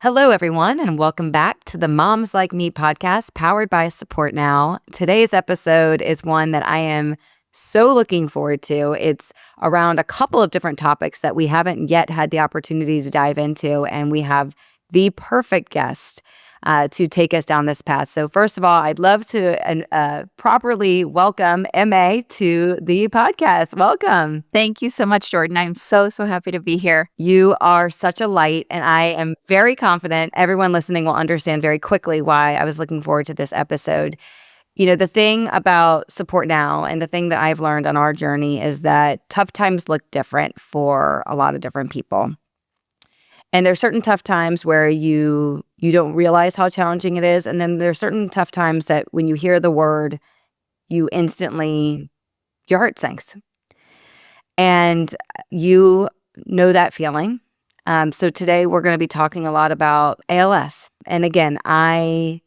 Hello, everyone, and welcome back to the Moms Like Me podcast powered by Support Now. Today's episode is one that I am so looking forward to. It's around a couple of different topics that we haven't yet had the opportunity to dive into, and we have the perfect guest to take us down this path. So first of all, I'd love to properly welcome MA to the podcast. Welcome. Thank you so much, Jordan. I'm so happy to be here. You are such a light, and I am very confident everyone listening will understand very quickly why I was looking forward to this episode. You know, the thing about Support Now and the thing that I've learned on our journey is that tough times look different for a lot of different people. And there's certain tough times where you don't realize how challenging it is. And then there's certain tough times that when you hear the word, you instantly, your heart sinks. And you know that feeling. So today we're going to be talking a lot about ALS. And again, I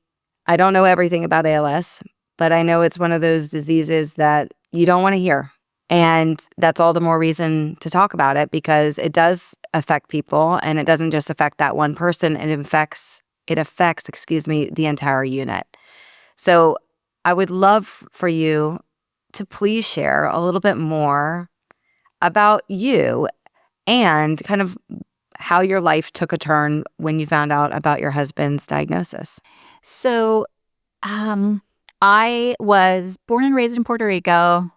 don't know everything about ALS, but I know it's one of those diseases that you don't want to hear. And that's all the more reason to talk about it, because it does affect people, and it doesn't just affect that one person. It affects the entire unit. So I would love for you to please share a little bit more about you and kind of how your life took a turn when you found out about your husband's diagnosis. So I was born and raised in Puerto Rico,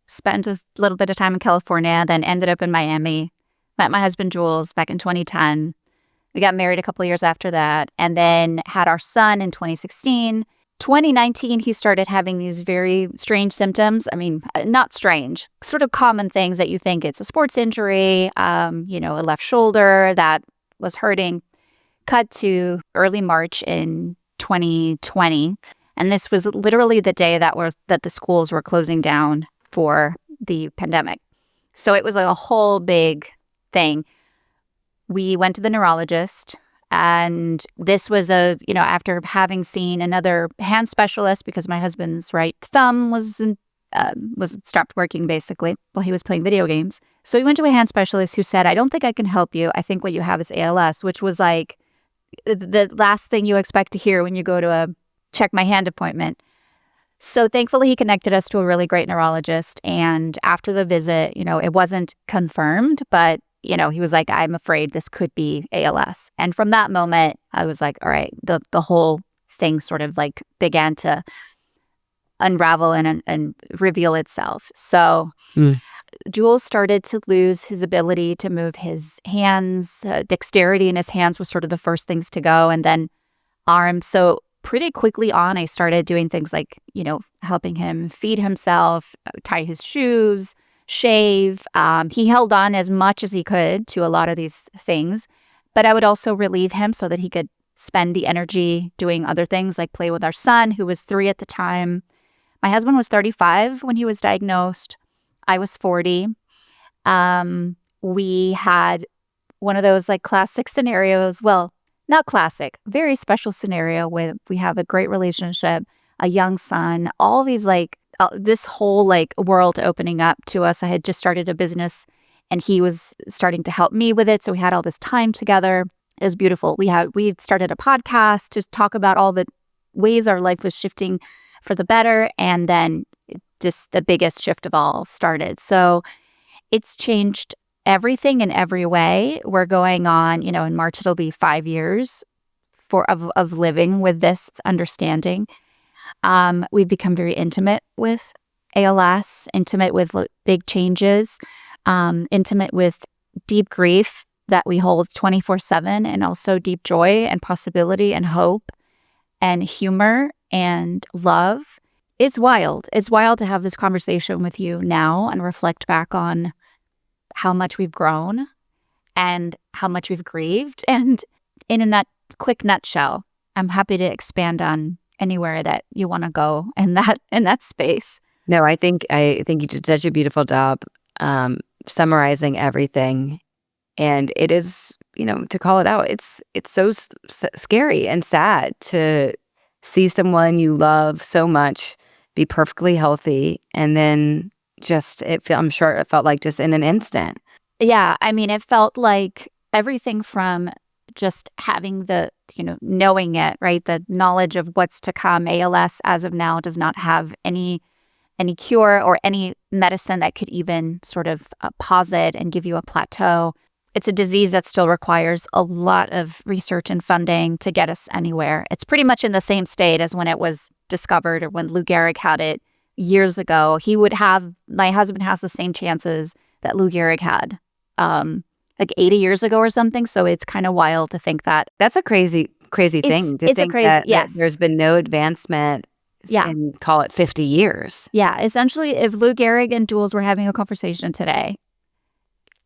spent a little bit of time in California, then ended up in Miami, met my husband Jules back in 2010. We got married a couple of years after that, and then had our son in 2016. 2019, he started having these very strange symptoms. I mean, not strange, sort of common things that you think it's a sports injury, a left shoulder that was hurting. Cut to early March in 2020. And this was literally the day that the schools were closing down for the pandemic. So it was like a whole big thing. We went to the neurologist, and this was after having seen another hand specialist, because my husband's right thumb was stopped working basically while he was playing video games. So we went to a hand specialist who said, "I don't think I can help you. I think what you have is ALS," which was like the last thing you expect to hear when you go to a check my hand appointment. So thankfully, he connected us to a really great neurologist. And after the visit, it wasn't confirmed, but, he was like, "I'm afraid this could be ALS." And from that moment, I was like, all right, the whole thing sort of like began to unravel and reveal itself. So Jules started to lose his ability to move his hands. Dexterity in his hands was sort of the first things to go, and then arms. So pretty quickly on, I started doing things like, helping him feed himself, tie his shoes, shave. He held on as much as he could to a lot of these things, but I would also relieve him so that he could spend the energy doing other things, like play with our son, who was 3 at the time. My husband was 35 when he was diagnosed. I was 40. We had one of those like classic scenarios. Well, not classic, very special scenario where we have a great relationship, a young son, all these this whole world opening up to us. I had just started a business, and he was starting to help me with it. So we had all this time together. It was beautiful. We started a podcast to talk about all the ways our life was shifting for the better. And then just the biggest shift of all started. So it's changed everything in every way. We're going on, in March, it'll be 5 years of living with this understanding. We've become very intimate with ALS, intimate with big changes, intimate with deep grief that we hold 24/7, and also deep joy and possibility and hope and humor and love. It's wild. It's wild to have this conversation with you now and reflect back on how much we've grown and how much we've grieved. And in a quick nutshell, I'm happy to expand on anywhere that you want to go in that space. No, I think you did such a beautiful job summarizing everything. And it is, to call it out, it's so scary and sad to see someone you love so much be perfectly healthy, and then I'm sure it felt like just in an instant. Yeah, I mean, it felt like everything from just having the, knowing it, right? The knowledge of what's to come. ALS as of now does not have any cure or any medicine that could even sort of pause it and give you a plateau. It's a disease that still requires a lot of research and funding to get us anywhere. It's pretty much in the same state as when it was discovered or when Lou Gehrig had it years ago. My husband has the same chances that Lou Gehrig had like 80 years ago or something. So it's kind of wild to think that. That's a crazy thing to think that there's been no advancement in, call it 50 years. Yeah. Essentially, if Lou Gehrig and Jules were having a conversation today,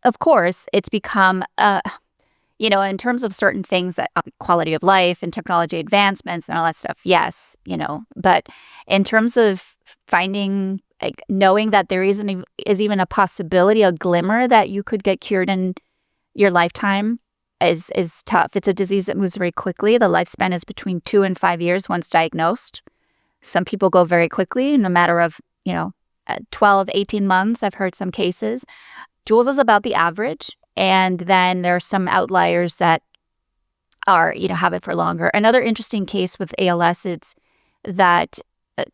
of course, it's become, in terms of certain things, that quality of life and technology advancements and all that stuff, yes, but in terms of finding, like, knowing that there is even a possibility, a glimmer that you could get cured in your lifetime is tough. It's a disease that moves very quickly. The lifespan is between 2 and 5 years once diagnosed. Some people go very quickly in a matter of, 12, 18 months. I've heard some cases. Jules is about the average. And then there are some outliers that are, have it for longer. Another interesting case with ALS is that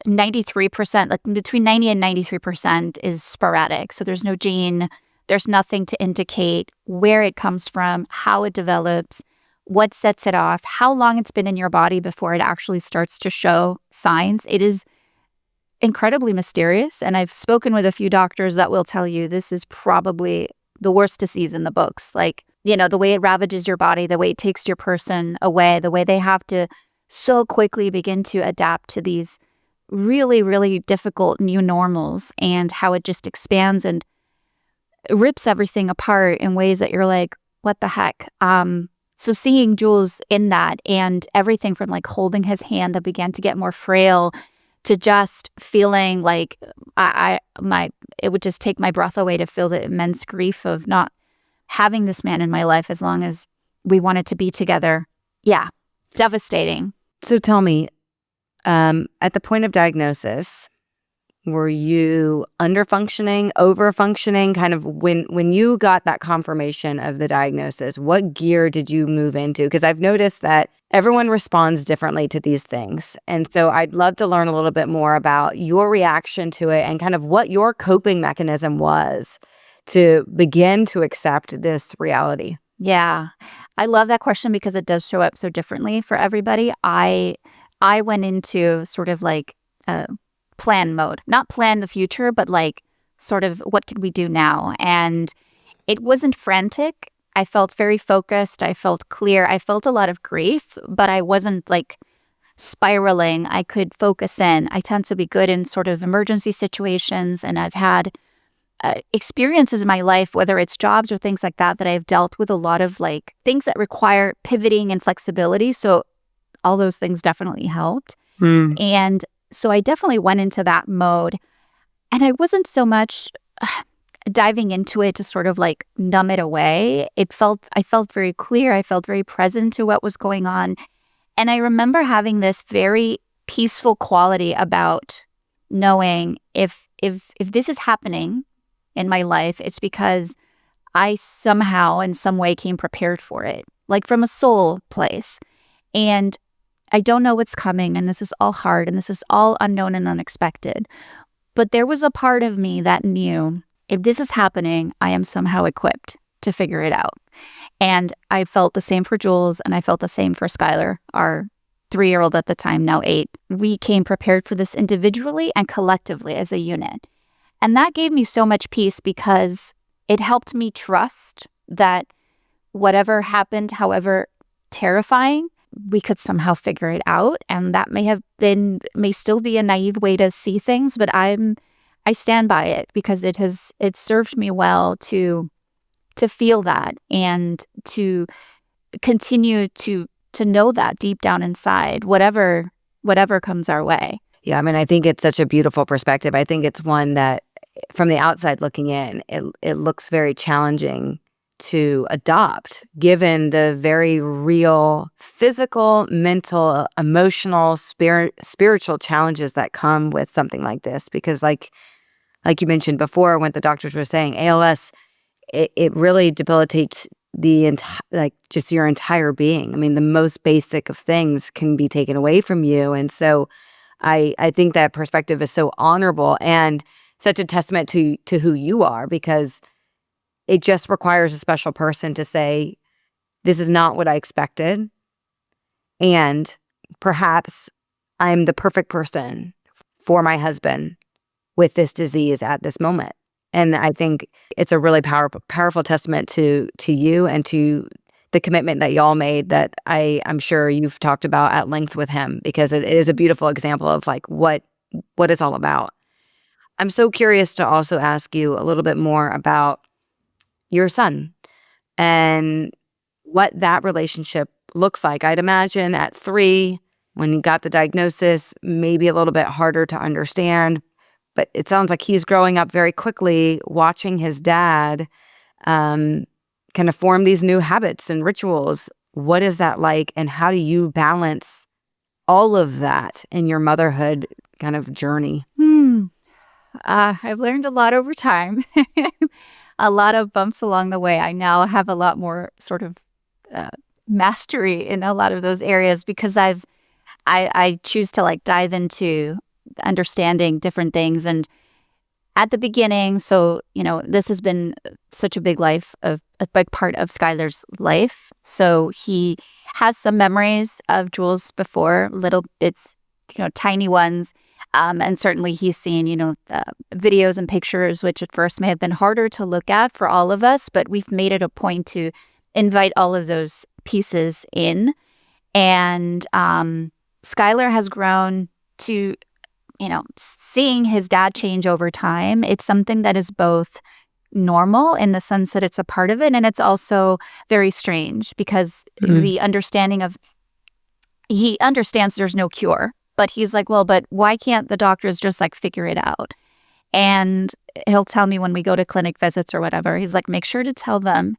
93%, like between 90 and 93% is sporadic. So there's no gene, there's nothing to indicate where it comes from, how it develops, what sets it off, how long it's been in your body before it actually starts to show signs. It is incredibly mysterious. And I've spoken with a few doctors that will tell you this is probably the worst disease in the books. Like, the way it ravages your body, the way it takes your person away, the way they have to so quickly begin to adapt to these really, really difficult new normals, and how it just expands and rips everything apart in ways that you're like, what the heck? So seeing Jules in that, and everything from like holding his hand that began to get more frail to just feeling like it would just take my breath away to feel the immense grief of not having this man in my life as long as we wanted to be together. Yeah, devastating. So tell me, at the point of diagnosis, were you under-functioning, over-functioning? Kind of when you got that confirmation of the diagnosis, what gear did you move into? Because I've noticed that everyone responds differently to these things. And so I'd love to learn a little bit more about your reaction to it and kind of what your coping mechanism was to begin to accept this reality. Yeah, I love that question because it does show up so differently for everybody. I went into sort of like plan mode, not plan the future, but like sort of what can we do now? And it wasn't frantic. I felt very focused. I felt clear. I felt a lot of grief, but I wasn't like spiraling. I could focus in. I tend to be good in sort of emergency situations, and I've had experiences in my life, whether it's jobs or things like that, that I've dealt with a lot of like things that require pivoting and flexibility. So all those things definitely helped. And so I definitely went into that mode, and I wasn't so much diving into it to sort of like numb it away. I felt very clear. I felt very present to what was going on. And I remember having this very peaceful quality about knowing if this is happening in my life, it's because I somehow in some way came prepared for it, like from a soul place. And I don't know what's coming, and this is all hard, and this is all unknown and unexpected. But there was a part of me that knew if this is happening, I am somehow equipped to figure it out. And I felt the same for Jules, and I felt the same for Skylar, our 3-year-old at the time, now 8. We came prepared for this individually and collectively as a unit. And that gave me so much peace because it helped me trust that whatever happened, however terrifying, we could somehow figure it out. And that may still be a naive way to see things, but I stand by it because it served me well to feel that and to continue to know that deep down inside, whatever comes our way. Yeah, I mean, I think it's such a beautiful perspective. I think it's one that from the outside looking in, it looks very challenging to adopt, given the very real physical, mental, emotional, spiritual challenges that come with something like this. Because like you mentioned before, when the doctors were saying ALS, it really debilitates just your entire being. I mean, the most basic of things can be taken away from you. And so I think that perspective is so honorable and such a testament to who you are, because it just requires a special person to say, this is not what I expected. And perhaps I'm the perfect person for my husband with this disease at this moment. And I think it's a really powerful testament to you and to the commitment that y'all made that I'm sure you've talked about at length with him, because it is a beautiful example of like what it's all about. I'm so curious to also ask you a little bit more about your son and what that relationship looks like. I'd imagine at 3, when you got the diagnosis, maybe a little bit harder to understand, but it sounds like he's growing up very quickly, watching his dad kind of form these new habits and rituals. What is that like, and how do you balance all of that in your motherhood kind of journey? I've learned a lot over time. A lot of bumps along the way. I now have a lot more sort of mastery in a lot of those areas because I choose to like dive into understanding different things. And at the beginning, so this has been such a big part of Skylar's life. So he has some memories of Jules before, little bits, tiny ones. And certainly he's seen, videos and pictures, which at first may have been harder to look at for all of us, but we've made it a point to invite all of those pieces in. And Skylar has grown to, seeing his dad change over time. It's something that is both normal in the sense that it's a part of it, and it's also very strange because the understanding of, he understands there's no cure. But he's like, well, but why can't the doctors just like figure it out? And he'll tell me when we go to clinic visits or whatever, he's like, make sure to tell them.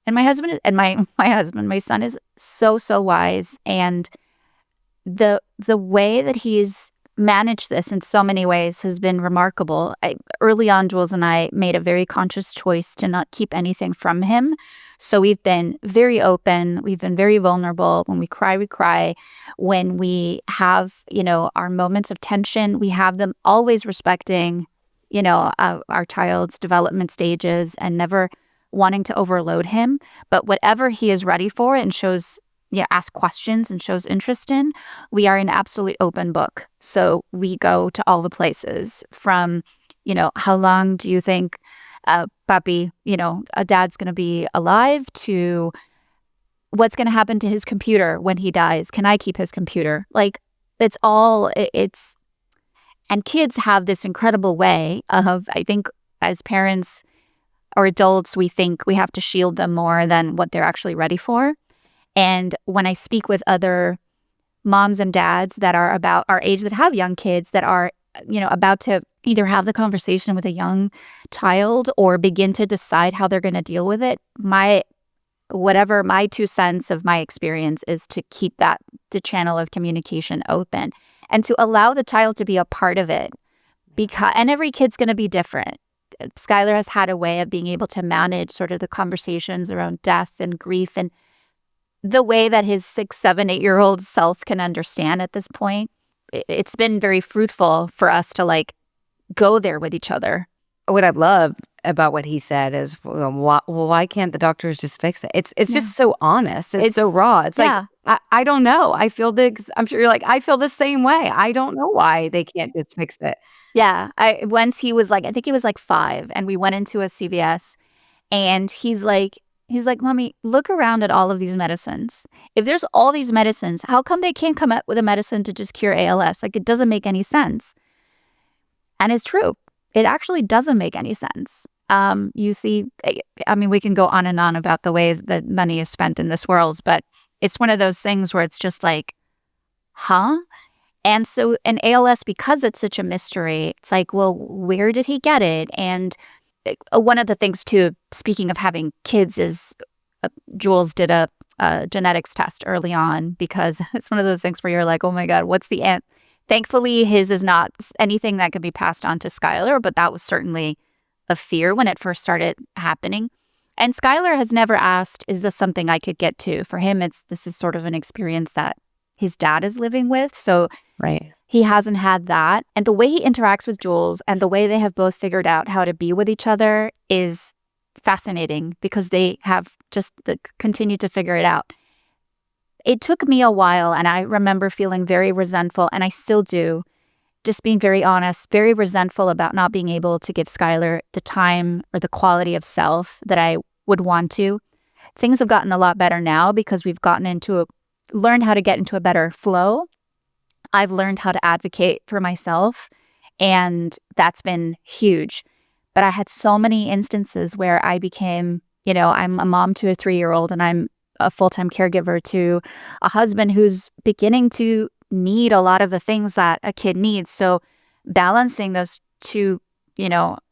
And my husband and my son is so wise. And the way that he's managed this in so many ways has been remarkable. Early on, Jules and I made a very conscious choice to not keep anything from him. So we've been very open. We've been very vulnerable. When we cry, we cry. When we have, our moments of tension, we have them always respecting, our child's development stages and never wanting to overload him. But whatever he is ready for and shows, ask questions and shows interest in, we are an absolute open book. So we go to all the places from, how long do you think puppy, a dad's going to be alive, to what's going to happen to his computer when he dies. Can I keep his computer? Like, it's, and kids have this incredible way of, I think as parents or adults, we think we have to shield them more than what they're actually ready for. And when I speak with other moms and dads that are about our age that have young kids that are, about to either have the conversation with a young child or begin to decide how they're going to deal with it, my 2 cents of my experience is to keep the channel of communication open and to allow the child to be a part of it, and every kid's going to be different. Skylar has had a way of being able to manage sort of the conversations around death and grief and the way that his 6, 7, 8-year-old self can understand at this point. It's been very fruitful for us to like go there with each other. What I love about what he said is, why can't the doctors just fix it? It's just so honest. It's so raw. It's like, I don't know. I'm sure you're like, I feel the same way. I don't know why they can't just fix it. Yeah. Once he was like, I think he was like 5, and we went into a CVS, and he's like, Mommy, look around at all of these medicines. If there's all these medicines, how come they can't come up with a medicine to just cure ALS? Like, it doesn't make any sense. And it's true. It actually doesn't make any sense. You see, we can go on and on about the ways that money is spent in this world, but it's one of those things where it's just like, huh? And so an ALS, because it's such a mystery, it's like, well, where did he get it? And one of the things too, speaking of having kids, is Jules did a genetics test early on, because it's one of those things where you're like, oh my God, what's the end? Thankfully, his is not anything that could be passed on to Skylar, but that was certainly a fear when it first started happening. And Skylar has never asked, is this something I could get to? For him, this is sort of an experience that his dad is living with. So Right. he hasn't had that. And the way he interacts with Jules and the way they have both figured out how to be with each other is fascinating because they have just continued to figure it out. It took me a while, and I remember feeling very resentful, and I still do, just being very honest, very resentful about not being able to give Skylar the time or the quality of self that I would want to. Things have gotten a lot better now because we've learned how to get into a better flow. I've learned how to advocate for myself, and that's been huge. But I had so many instances where I became, I'm a mom to a 3-year-old, and I'm a full-time caregiver to a husband who's beginning to need a lot of the things that a kid needs. So balancing those two,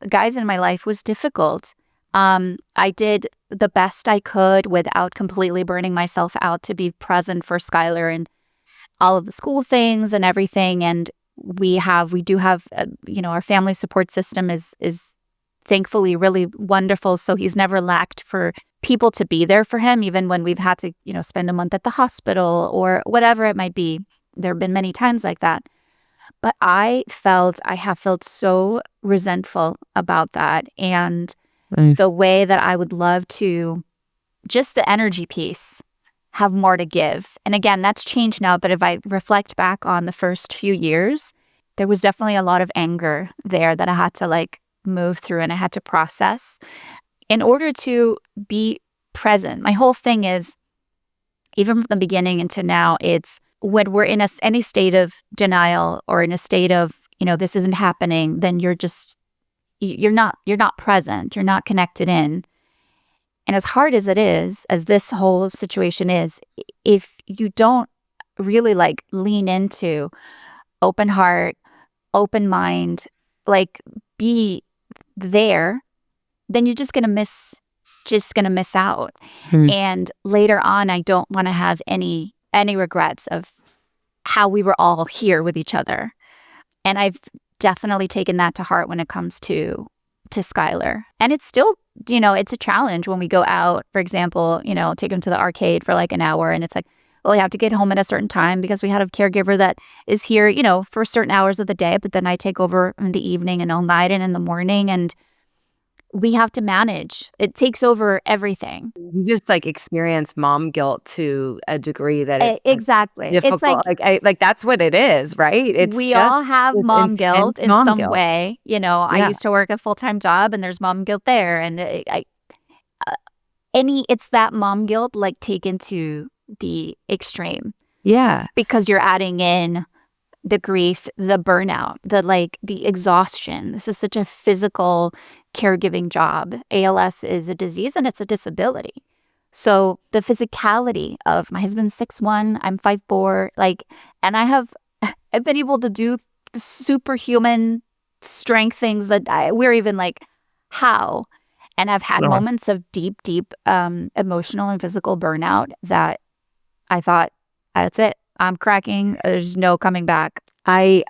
guys in my life was difficult. I did the best I could without completely burning myself out to be present for Skylar and all of the school things and everything. And we do have, our family support system is thankfully really wonderful. So he's never lacked for people to be there for him, even when we've had to, spend a month at the hospital or whatever it might be. There have been many times like that. But I have felt so resentful about that. And the way that I would love to, just the energy piece, have more to give. And again, that's changed now. But if I reflect back on the first few years, there was definitely a lot of anger there that I had to move through and I had to process in order to be present. My whole thing is, even from the beginning into now, it's when we're in any state of denial or in a state of, this isn't happening, then you're not present. You're not connected in. And as hard as it is, as this whole situation is, if you don't really lean into open heart, open mind, be there, then you're just gonna miss out. And later on, I don't want to have any regrets of how we were all here with each other. And I've definitely taken that to heart when it comes to Skylar. And it's still, it's a challenge when we go out, for example, take him to the arcade for an hour, and it's well, we have to get home at a certain time because we had a caregiver that is here, for certain hours of the day, but then I take over in the evening and all night and in the morning, and we have to manage. It takes over everything. You just experience mom guilt to a degree that it's exactly difficult. It's that's what it is, right? We all have mom guilt in some way. I used to work a full-time job, and there's mom guilt there, and it's that mom guilt taken to the extreme. Yeah, because you're adding in the grief, the burnout, the exhaustion. This is such a physical caregiving job. ALS is a disease and it's a disability. So the physicality of my husband's 6'1", I'm 5'4", and I've been able to do superhuman strength things that we're even how? And I've had moments of deep, emotional and physical burnout that I thought, that's it. I'm cracking. There's no coming back. I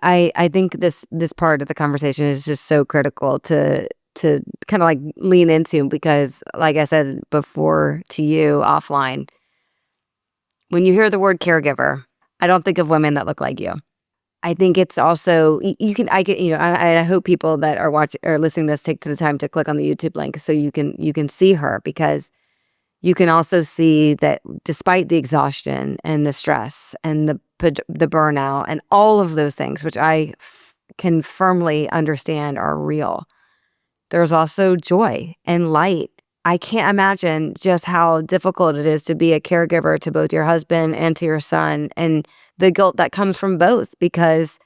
think this part of the conversation is just so critical to kind of lean into, because like I said before to you offline, when you hear the word caregiver, I don't think of women that look like you. I think it's also, I hope people that are watching or listening to this take the time to click on the YouTube link so you can see her, because you can also see that despite the exhaustion and the stress and the burnout and all of those things, which I can firmly understand are real, there's also joy and light. I can't imagine just how difficult it is to be a caregiver to both your husband and to your son, and the guilt that comes from both, because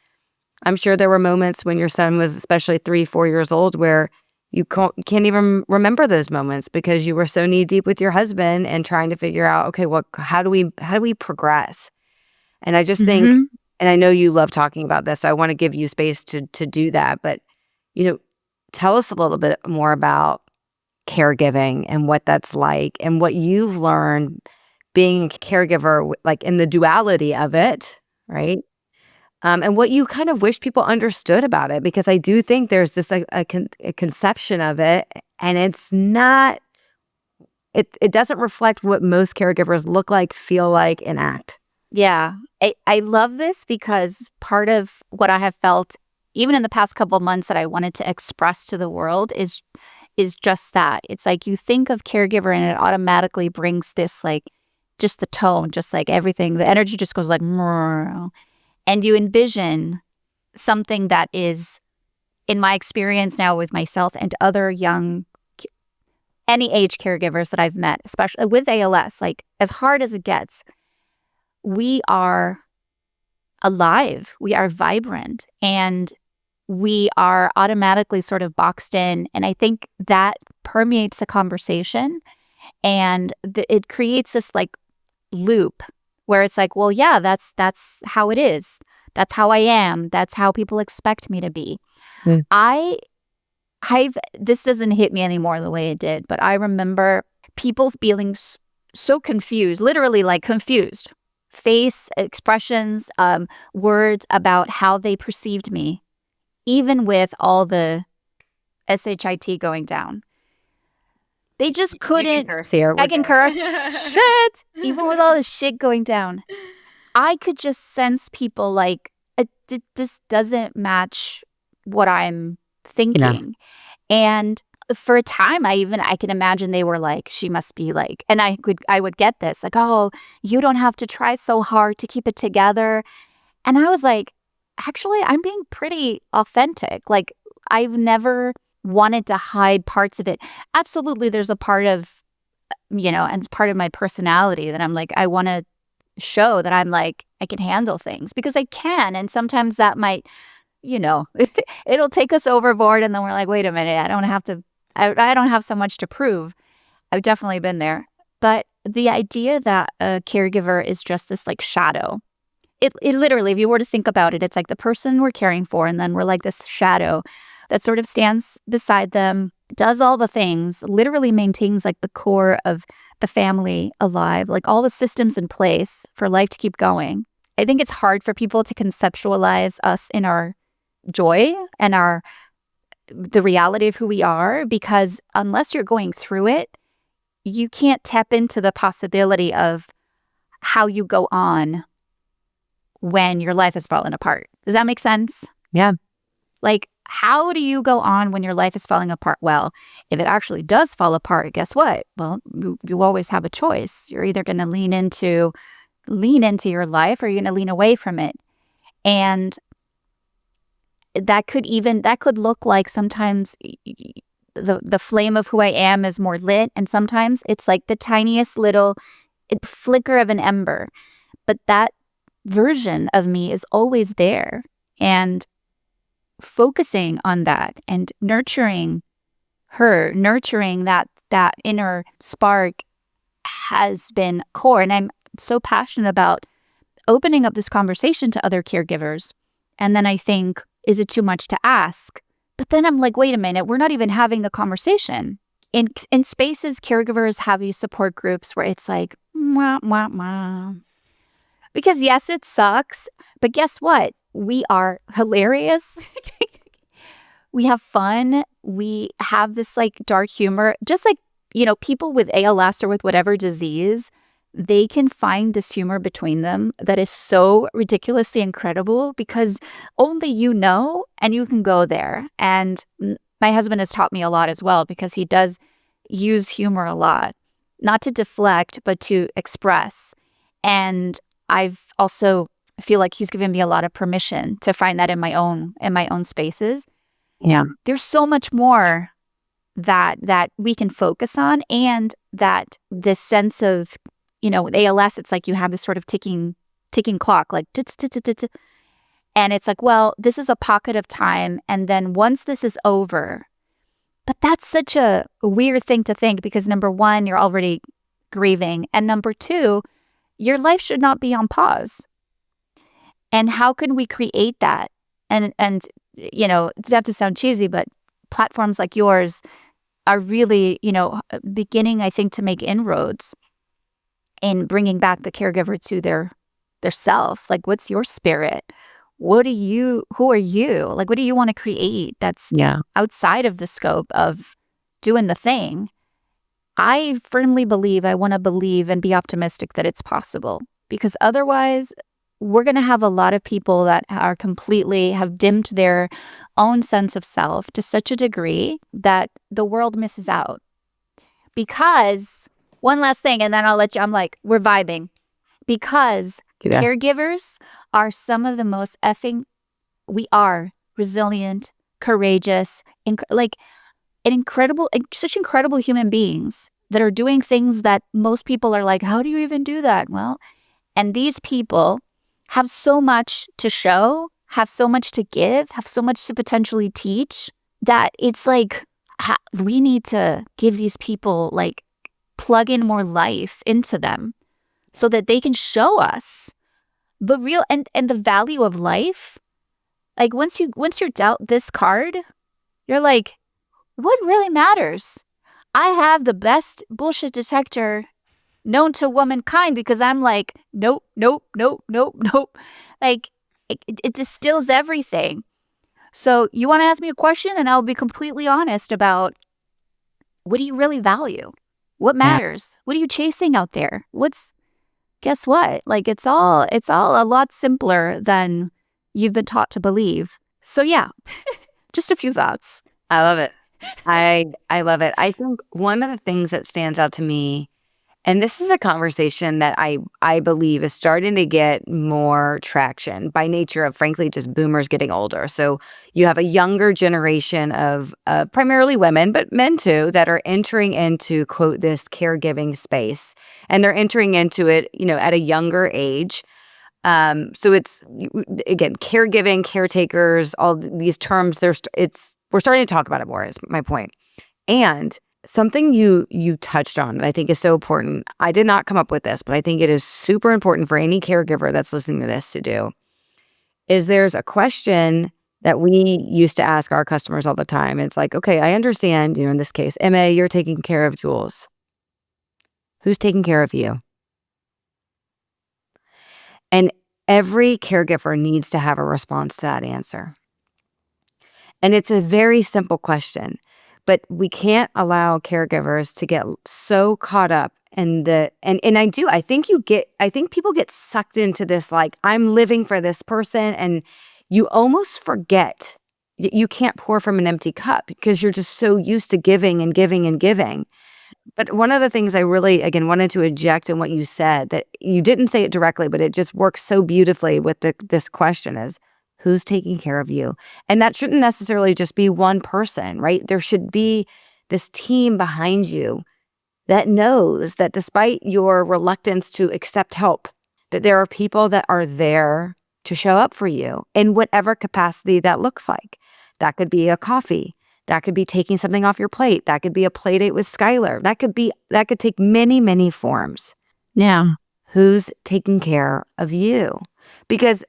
I'm sure there were moments when your son was especially 3-4 years old where you can't even remember those moments because you were so knee deep with your husband and trying to figure out, okay, how do we progress? And I just think, and I know you love talking about this, so I want to give you space to do that. But, tell us a little bit more about caregiving and what that's like and what you've learned being a caregiver, in the duality of it, right? And what you kind of wish people understood about it, because I do think there's this a conception of it, and it's not it doesn't reflect what most caregivers look like, feel like, and act. Yeah. I love this because part of what I have felt, even in the past couple of months, that I wanted to express to the world is just that. It's like you think of caregiver and it automatically brings this like just the tone, just like everything. The energy just goes like, "Mrrr." And you envision something that is, in my experience now with myself and other young, any age caregivers that I've met, especially with ALS, like as hard as it gets, we are alive, we are vibrant, and we are automatically sort of boxed in. And I think that permeates the conversation, and it creates this like loop where it's like, well, yeah, that's how it is. That's how I am. That's how people expect me to be. Mm. I've this doesn't hit me anymore the way it did, but I remember people feeling so confused, literally like confused, face expressions, words about how they perceived me, even with all the shit going down. They just couldn't. You can curse here. I can curse. Shit. Even with all the shit going down, I could just sense people like, this doesn't match what I'm thinking. And for a time, I can imagine they were like, she must be like, and I would get this like, oh, you don't have to try so hard to keep it together. And I was like, actually, I'm being pretty authentic. Like, I've never wanted to hide parts of it. Absolutely, there's a part of, and it's part of my personality that I'm like, I want to show that I'm like, I can handle things because I can. And sometimes that might, it'll take us overboard. And then we're like, wait a minute, I don't have so much to prove. I've definitely been there. But the idea that a caregiver is just this like shadow, it literally, if you were to think about it, it's like the person we're caring for, and then we're like this shadow that sort of stands beside them, does all the things, literally maintains like the core of the family alive, like all the systems in place for life to keep going. I think it's hard for people to conceptualize us in our joy and the reality of who we are, because unless you're going through it, you can't tap into the possibility of how you go on when your life has fallen apart. Does that make sense? Yeah. Like, how do you go on when your life is falling apart? Well, if it actually does fall apart, guess what? Well, you always have a choice. You're either going to lean into your life, or you're going to lean away from it. And that could look like sometimes the flame of who I am is more lit, and sometimes it's like the tiniest little flicker of an ember. But that version of me is always there, and focusing on that and nurturing that inner spark has been core. And I'm so passionate about opening up this conversation to other caregivers. And then I think, is it too much to ask? But then I'm like, wait a minute, we're not even having the conversation. In spaces, caregivers have these support groups where it's like, mwah, mwah, mwah. Because yes, it sucks, but guess what? We are hilarious. We have fun. We have this like dark humor. Just like, people with ALS or with whatever disease, they can find this humor between them that is so ridiculously incredible because only and you can go there. And my husband has taught me a lot as well, because he does use humor a lot, not to deflect, but to express. And I've also feel like he's given me a lot of permission to find that in my own spaces. Yeah. There's so much more that we can focus on, and that this sense of, with ALS, it's like you have this sort of ticking clock, like, and it's like, well, this is a pocket of time, and then once this is over. But that's such a weird thing to think, because number one, you're already grieving, and number two, your life should not be on pause. And how can we create that? And it's not to sound cheesy, but platforms like yours are really, beginning, I think, to make inroads in bringing back the caregiver to their self. Like, what's your spirit? Who are you? Like, what do you want to create that's outside of the scope of doing the thing? I firmly believe, I want to believe and be optimistic that it's possible, because otherwise we're going to have a lot of people that are completely have dimmed their own sense of self to such a degree that the world misses out. Because one last thing, and then I'll let you, I'm like, we're vibing. Because Yeah. caregivers are some of the most we are resilient, courageous, like such incredible human beings that are doing things that most people are like, how do you even do that? Well, and these people have so much to show, have so much to give, have so much to potentially teach, that it's like, we need to give these people, like, plug in more life into them so that they can show us the real and the value of life. Like, once you're dealt this card, you're like, what really matters? I have the best bullshit detector known to womankind, because I'm like, nope, nope, nope, nope, nope. Like, it distills everything. So you want to ask me a question, and I'll be completely honest about, what do you really value? What Yeah. matters? What are you chasing out there? Guess what? Like, it's all a lot simpler than you've been taught to believe. So yeah, just a few thoughts. I love it. I love it. I think one of the things that stands out to me, and this is a conversation that I believe is starting to get more traction by nature of, frankly, just boomers getting older. So you have a younger generation of primarily women, but men too, that are entering into, quote, this caregiving space. And they're entering into it, at a younger age. So it's, again, caregiving, caretakers, all these terms, we're starting to talk about it more, is my point. And something you touched on that I think is so important. I did not come up with this, but I think it is super important for any caregiver that's listening to this to do, is there's a question that we used to ask our customers all the time. It's like, okay, I understand, in this case, MA, you're taking care of Jules. Who's taking care of you? And every caregiver needs to have a response to that answer. And it's a very simple question, but we can't allow caregivers to get so caught up in I think people get sucked into this, like, I'm living for this person, and you almost forget you can't pour from an empty cup because you're just so used to giving and giving and giving. But one of the things I really, again, wanted to eject in what you said, that you didn't say it directly, but it just works so beautifully with this question, is, who's taking care of you? And that shouldn't necessarily just be one person, right? There should be this team behind you that knows that despite your reluctance to accept help, that there are people that are there to show up for you in whatever capacity that looks like. That could be a coffee. That could be taking something off your plate. That could be a play date with Skylar. That could take many, many forms. Yeah. Who's taking care of you? Because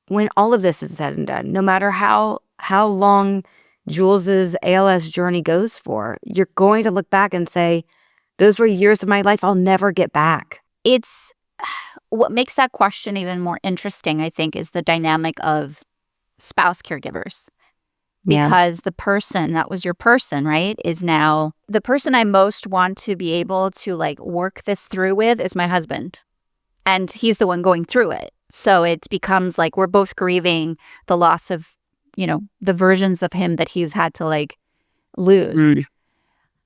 when all of this is said and done, no matter how long Jules's ALS journey goes for, you're going to look back and say, those were years of my life I'll never get back. It's what makes that question even more interesting, I think, is the dynamic of spouse caregivers. Because the person that was your person, right, is now the person I most want to be able to, like, work this through with is my husband. And he's the one going through it. So it becomes like we're both grieving the loss of, the versions of him that he's had to, like, lose.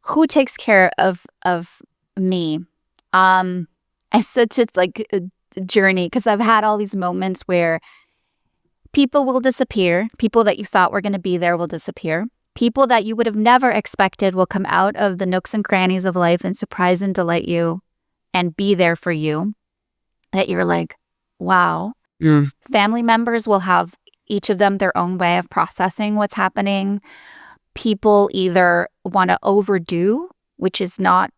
Who takes care of me? It's such a journey, because I've had all these moments where people will disappear. People that you thought were going to be there will disappear. People that you would have never expected will come out of the nooks and crannies of life and surprise and delight you and be there for you. That you're like, wow. Family members will have, each of them, their own way of processing what's happening. People either want to overdo, which is not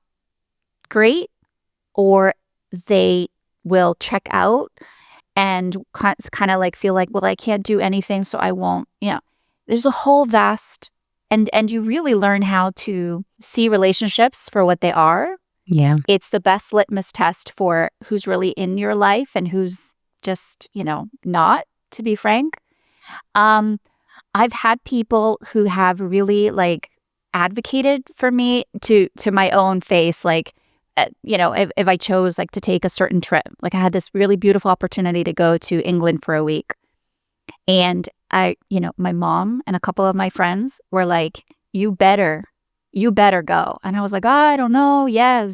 great, or they will check out and kind of like feel like, well, I can't do anything, so I won't. There's a whole vast, and you really learn how to see relationships for what they are. Yeah. It's the best litmus test for who's really in your life and who's just, not, to be frank. I've had people who have really, like, advocated for me to my own face, like, if I chose like to take a certain trip. Like I had this really beautiful opportunity to go to England for a week. And my mom and a couple of my friends were like, you better go. And I was like, oh, I don't know. Yeah.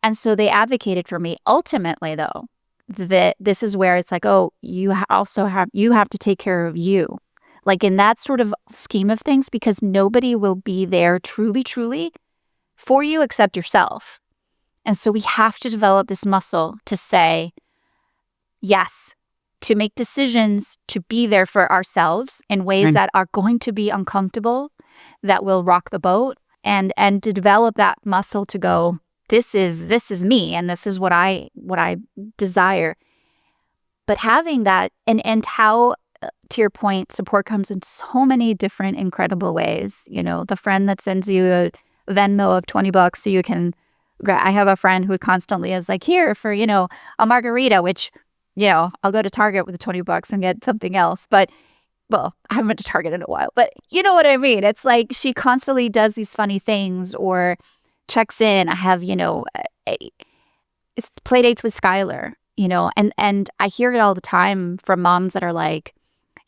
And so they advocated for me. Ultimately, though, that this is where it's like, oh, you have to take care of you. Like in that sort of scheme of things, because nobody will be there truly, truly for you except yourself. And so we have to develop this muscle to say yes, to make decisions, to be there for ourselves in ways that are going to be uncomfortable, that will rock the boat, and to develop that muscle to go, this is me, and this is what I desire. But having that, and how, to your point, support comes in so many different incredible ways. The friend that sends you a Venmo of $20 so you can. I have a friend who constantly is like, here for a margarita, which I'll go to Target with the $20 and get something else. But well, I haven't been to Target in a while. But you know what I mean? It's like she constantly does these funny things or checks in. I have it's play dates with Skylar. And I hear it all the time from moms that are like,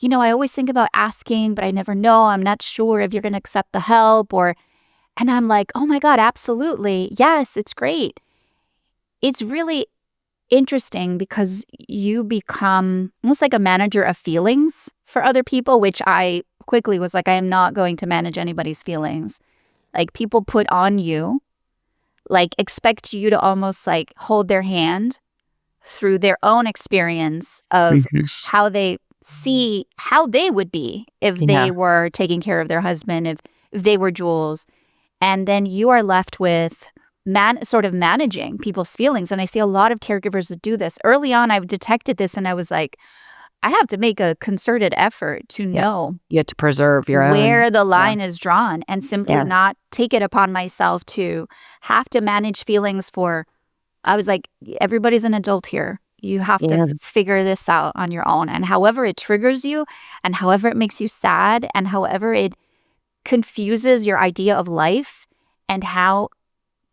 I always think about asking, but I never know. I'm not sure if you're going to accept the help and I'm like, oh my God, absolutely. Yes, it's great. It's really interesting because you become almost like a manager of feelings for other people, which I quickly was like, I am not going to manage anybody's feelings. Like people put on you, like expect you to almost like hold their hand through their own experience of how they see how they would be if they were taking care of their husband, if they were Jules. And then you are left with sort of managing people's feelings. And I see a lot of caregivers that do this. Early on, I detected this and I was like, I have to make a concerted effort to know. You have to preserve your where the line is drawn and simply not take it upon myself to have to manage feelings I was like, everybody's an adult here. You have to figure this out on your own. And however it triggers you and however it makes you sad and however it confuses your idea of life and how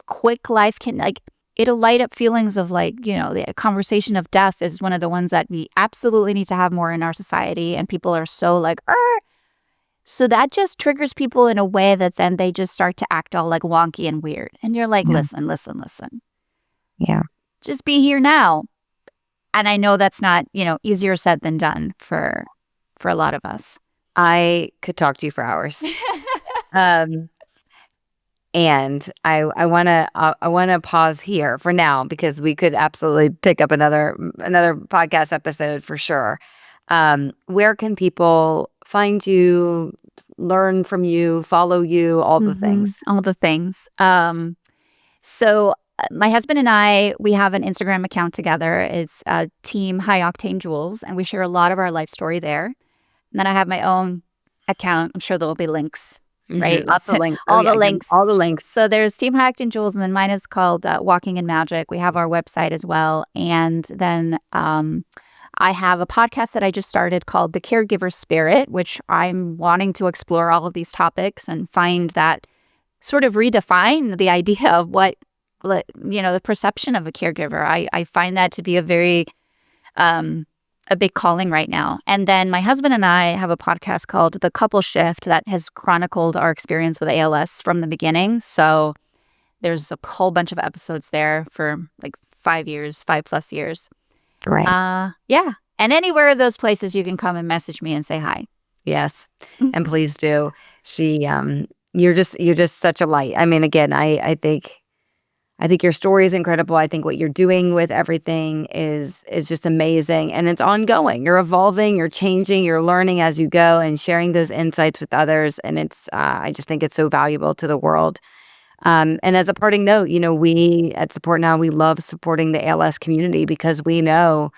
quick life can, like, it'll light up feelings of like, the conversation of death is one of the ones that we absolutely need to have more in our society. And people are so like, so that just triggers people in a way that then they just start to act all like wonky and weird. And you're like, listen. Yeah. Just be here now. And I know that's not, easier said than done for a lot of us. I could talk to you for hours. And I want to pause here for now because we could absolutely pick up another podcast episode for sure. Where can people find you, learn from you, follow you, all the things? All the things. So my husband and I, we have an Instagram account together. It's Team High Octane Jules, and we share a lot of our life story there. And then I have my own account. I'm sure there will be links, right? Lots of links. All the links. All the links. So there's Team High Octane Jules, and then mine is called Walking in Magic. We have our website as well. And then I have a podcast that I just started called The Caregiver Spirit, which I'm wanting to explore all of these topics and find that sort of redefine the idea of what, the perception of a caregiver. I find that to be a very, a big calling right now. And then my husband and I have a podcast called The Couple Shift that has chronicled our experience with ALS from the beginning. So there's a whole bunch of episodes there for like 5+ years. Right. Yeah. And anywhere of those places you can come and message me and say hi. Yes. And please do. You're just such a light. I mean, again, I think your story is incredible. I think what you're doing with everything is just amazing. And it's ongoing. You're evolving, you're changing, you're learning as you go and sharing those insights with others. And it's I just think it's so valuable to the world. And as a parting note, we at Support Now, we love supporting the ALS community because we know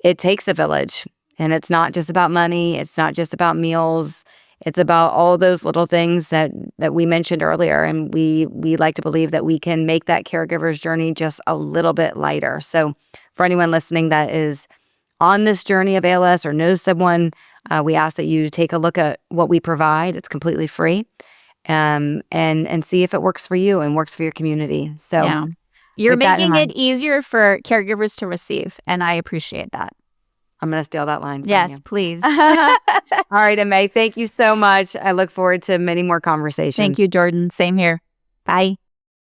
it takes a village. And it's not just about money. It's not just about meals. It's about all those little things that we mentioned earlier. And we like to believe that we can make that caregiver's journey just a little bit lighter. So for anyone listening that is on this journey of ALS or knows someone, we ask that you take a look at what we provide. It's completely free. and see if it works for you and works for your community. So Yeah. You're with that in making it mind, easier for caregivers to receive, and I appreciate that. I'm going to steal that line from Yes, you. please. All right, May, thank you so much. I look forward to many more conversations. Thank you, Jordan. Same here. Bye.